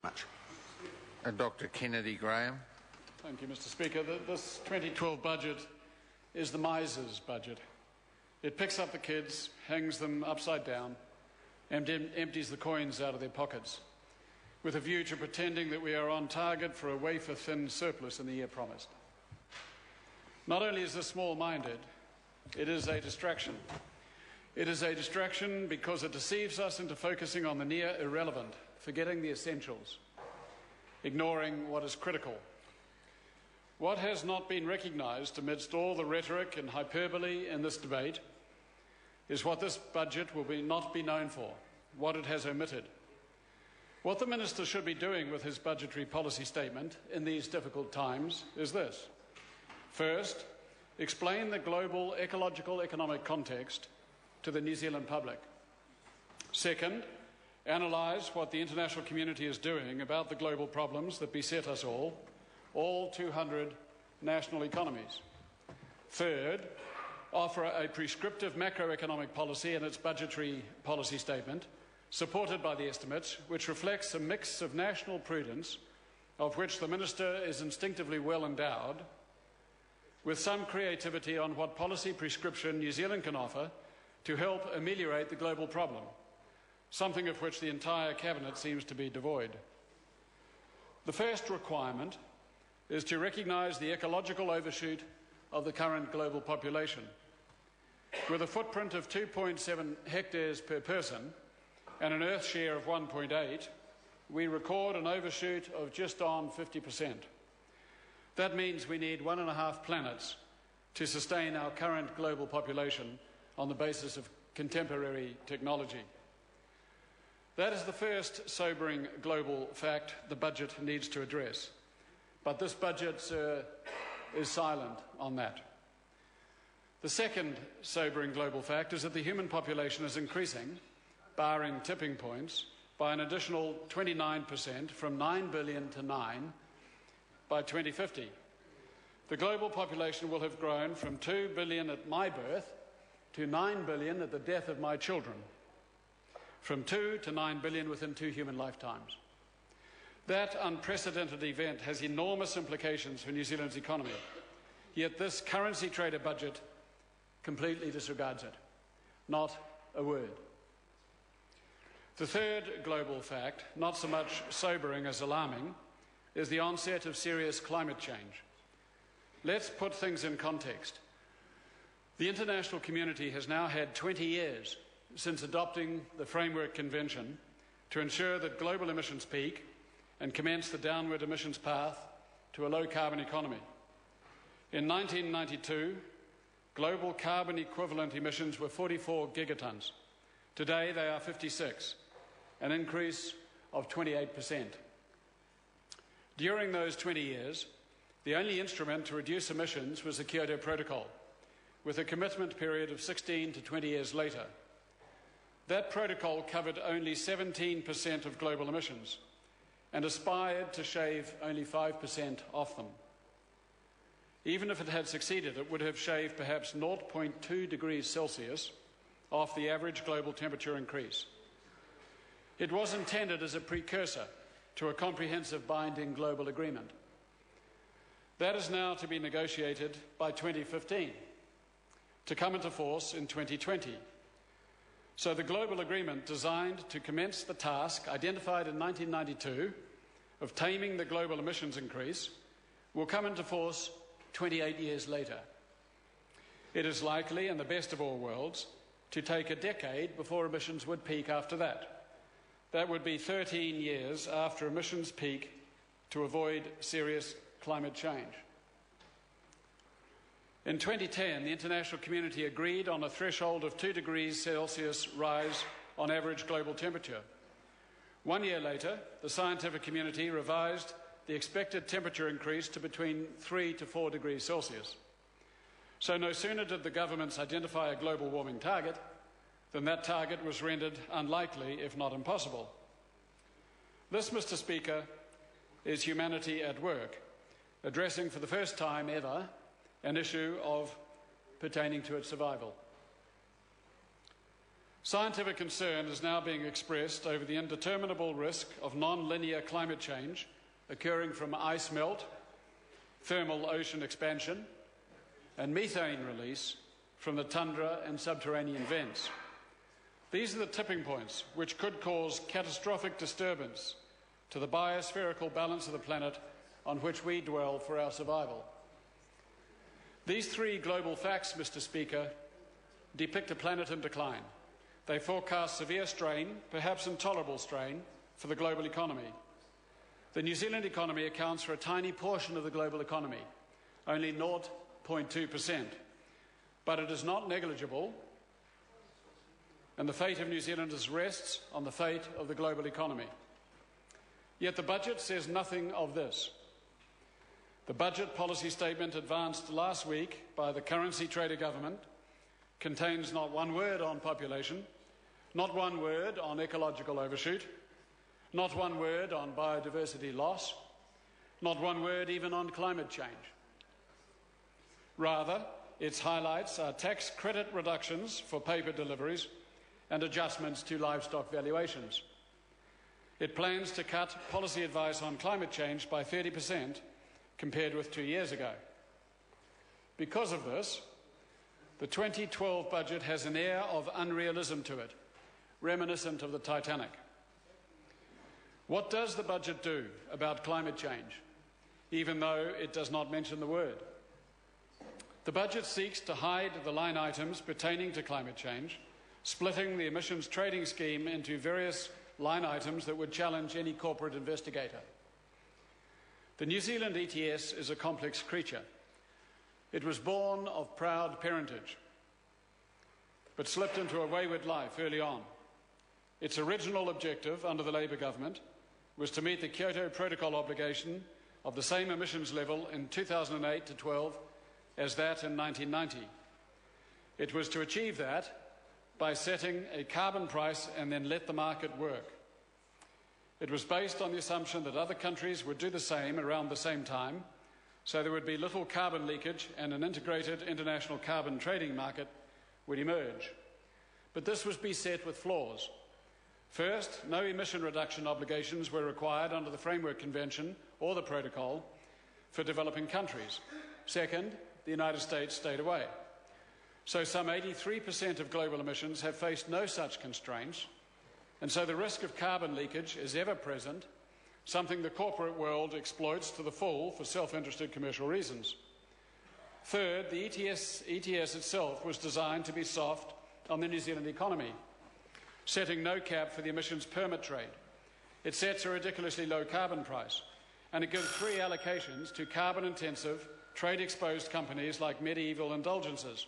Much. Dr. Kennedy Graham. Thank you, Mr. Speaker. This 2012 budget is the miser's budget. It picks up the kids, hangs them upside down, and empties the coins out of their pockets, with a view to pretending that we are on target for a wafer-thin surplus in the year promised. Not only is this small-minded, it is a distraction. It is a distraction because it deceives us into focusing on the near irrelevant, forgetting the essentials, ignoring what is critical. What has not been recognised amidst all the rhetoric and hyperbole in this debate is what this budget will not be known for, what it has omitted. What the Minister should be doing with his budgetary policy statement in these difficult times is this. First, explain the global ecological economic context to the New Zealand public. Second, analyse what the international community is doing about the global problems that beset us all 200 national economies. Third, offer a prescriptive macroeconomic policy in its budgetary policy statement, supported by the estimates, which reflects a mix of national prudence, of which the Minister is instinctively well endowed, with some creativity on what policy prescription New Zealand can offer to help ameliorate the global problem, something of which the entire Cabinet seems to be devoid. The first requirement is to recognise the ecological overshoot of the current global population. With a footprint of 2.7 hectares per person and an Earth share of 1.8, we record an overshoot of just on 50%. That means we need 1.5 planets to sustain our current global population on the basis of contemporary technology. That is the first sobering global fact the budget needs to address. But this budget, sir, is silent on that. The second sobering global fact is that the human population is increasing, barring tipping points, by an additional 29% from 9 billion to 9 by 2050. The global population will have grown from 2 billion at my birth to 9 billion at the death of my children, from 2 to 9 billion within 2 human lifetimes. That unprecedented event has enormous implications for New Zealand's economy, yet this currency trader budget completely disregards it. Not a word. The third global fact, not so much sobering as alarming, is the onset of serious climate change. Let's put things in context. The international community has now had 20 years since adopting the Framework Convention to ensure that global emissions peak and commence the downward emissions path to a low-carbon economy. In 1992, global carbon equivalent emissions were 44 gigatons. Today they are 56, an increase of 28%. During those 20 years, the only instrument to reduce emissions was the Kyoto Protocol, with a commitment period of 16 to 20 years later. That protocol covered only 17% of global emissions and aspired to shave only 5% off them. Even if it had succeeded, it would have shaved perhaps 0.2 degrees Celsius off the average global temperature increase. It was intended as a precursor to a comprehensive binding global agreement. That is now to be negotiated by 2015, to come into force in 2020. So the global agreement designed to commence the task identified in 1992 of taming the global emissions increase will come into force 28 years later. It is likely, in the best of all worlds, to take a decade before emissions would peak after that. That would be 13 years after emissions peak to avoid serious climate change. In 2010, the international community agreed on a threshold of 2 degrees Celsius rise on average global temperature. 1 year later, the scientific community revised the expected temperature increase to between 3 to 4 degrees Celsius. So no sooner did the governments identify a global warming target than that target was rendered unlikely, if not impossible. This, Mr. Speaker, is humanity at work, addressing for the first time ever an issue pertaining to its survival. Scientific concern is now being expressed over the indeterminable risk of non-linear climate change occurring from ice melt, thermal ocean expansion, and methane release from the tundra and subterranean vents. These are the tipping points which could cause catastrophic disturbance to the biospherical balance of the planet on which we dwell for our survival. These three global facts, Mr. Speaker, depict a planet in decline. They forecast severe strain, perhaps intolerable strain, for the global economy. The New Zealand economy accounts for a tiny portion of the global economy, only 0.2%. But it is not negligible, and the fate of New Zealanders rests on the fate of the global economy. Yet the budget says nothing of this. The budget policy statement advanced last week by the currency trader government contains not one word on population, not one word on ecological overshoot, not one word on biodiversity loss, not one word even on climate change. Rather, its highlights are tax credit reductions for paper deliveries and adjustments to livestock valuations. It plans to cut policy advice on climate change by 30% compared with 2 years ago. Because of this, the 2012 budget has an air of unrealism to it, reminiscent of the Titanic. What does the budget do about climate change, even though it does not mention the word? The budget seeks to hide the line items pertaining to climate change, splitting the emissions trading scheme into various line items that would challenge any corporate investigator. The New Zealand ETS is a complex creature. It was born of proud parentage, but slipped into a wayward life early on. Its original objective under the Labour government was to meet the Kyoto Protocol obligation of the same emissions level in 2008 to 12 as that in 1990. It was to achieve that by setting a carbon price and then let the market work. It was based on the assumption that other countries would do the same around the same time, so there would be little carbon leakage and an integrated international carbon trading market would emerge. But this was beset with flaws. First, no emission reduction obligations were required under the Framework Convention or the Protocol for developing countries. Second, the United States stayed away. So some 83% of global emissions have faced no such constraints, and so the risk of carbon leakage is ever present, something the corporate world exploits to the full for self-interested commercial reasons. Third, the ETS itself was designed to be soft on the New Zealand economy, setting no cap for the emissions permit trade. It sets a ridiculously low carbon price, and it gives free allocations to carbon-intensive, trade-exposed companies like medieval indulgences,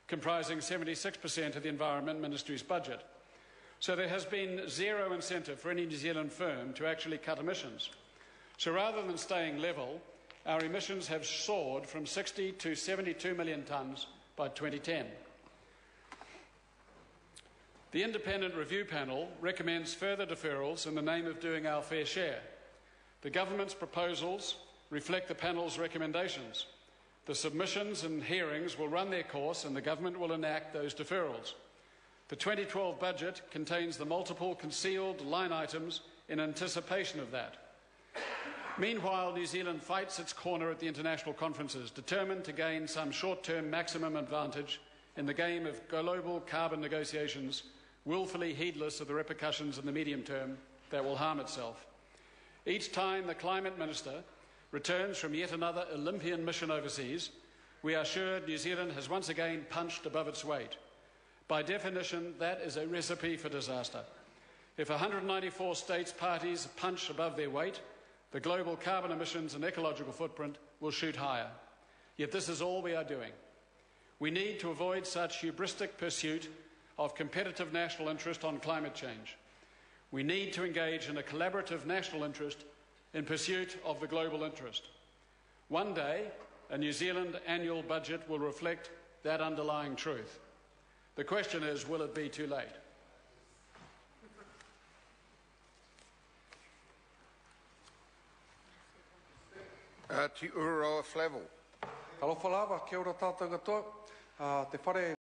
comprising 76% of the Environment Ministry's budget. So there has been zero incentive for any New Zealand firm to actually cut emissions. So rather than staying level, our emissions have soared from 60 to 72 million tonnes by 2010. The independent review panel recommends further deferrals in the name of doing our fair share. The government's proposals reflect the panel's recommendations. The submissions and hearings will run their course and the government will enact those deferrals. The 2012 budget contains the multiple concealed line items in anticipation of that. Meanwhile, New Zealand fights its corner at the international conferences, determined to gain some short-term maximum advantage in the game of global carbon negotiations, willfully heedless of the repercussions in the medium term that will harm itself. Each time the Climate Minister returns from yet another Olympian mission overseas, we are sure New Zealand has once again punched above its weight. By definition, that is a recipe for disaster. If 194 states' parties punch above their weight, the global carbon emissions and ecological footprint will shoot higher. Yet this is all we are doing. We need to avoid such hubristic pursuit of competitive national interest on climate change. We need to engage in a collaborative national interest in pursuit of the global interest. One day, a New Zealand annual budget will reflect that underlying truth. The question is, will it be too late? Te Uroa Flavel. Alofa lava, kia ora tātou katoa. Te whare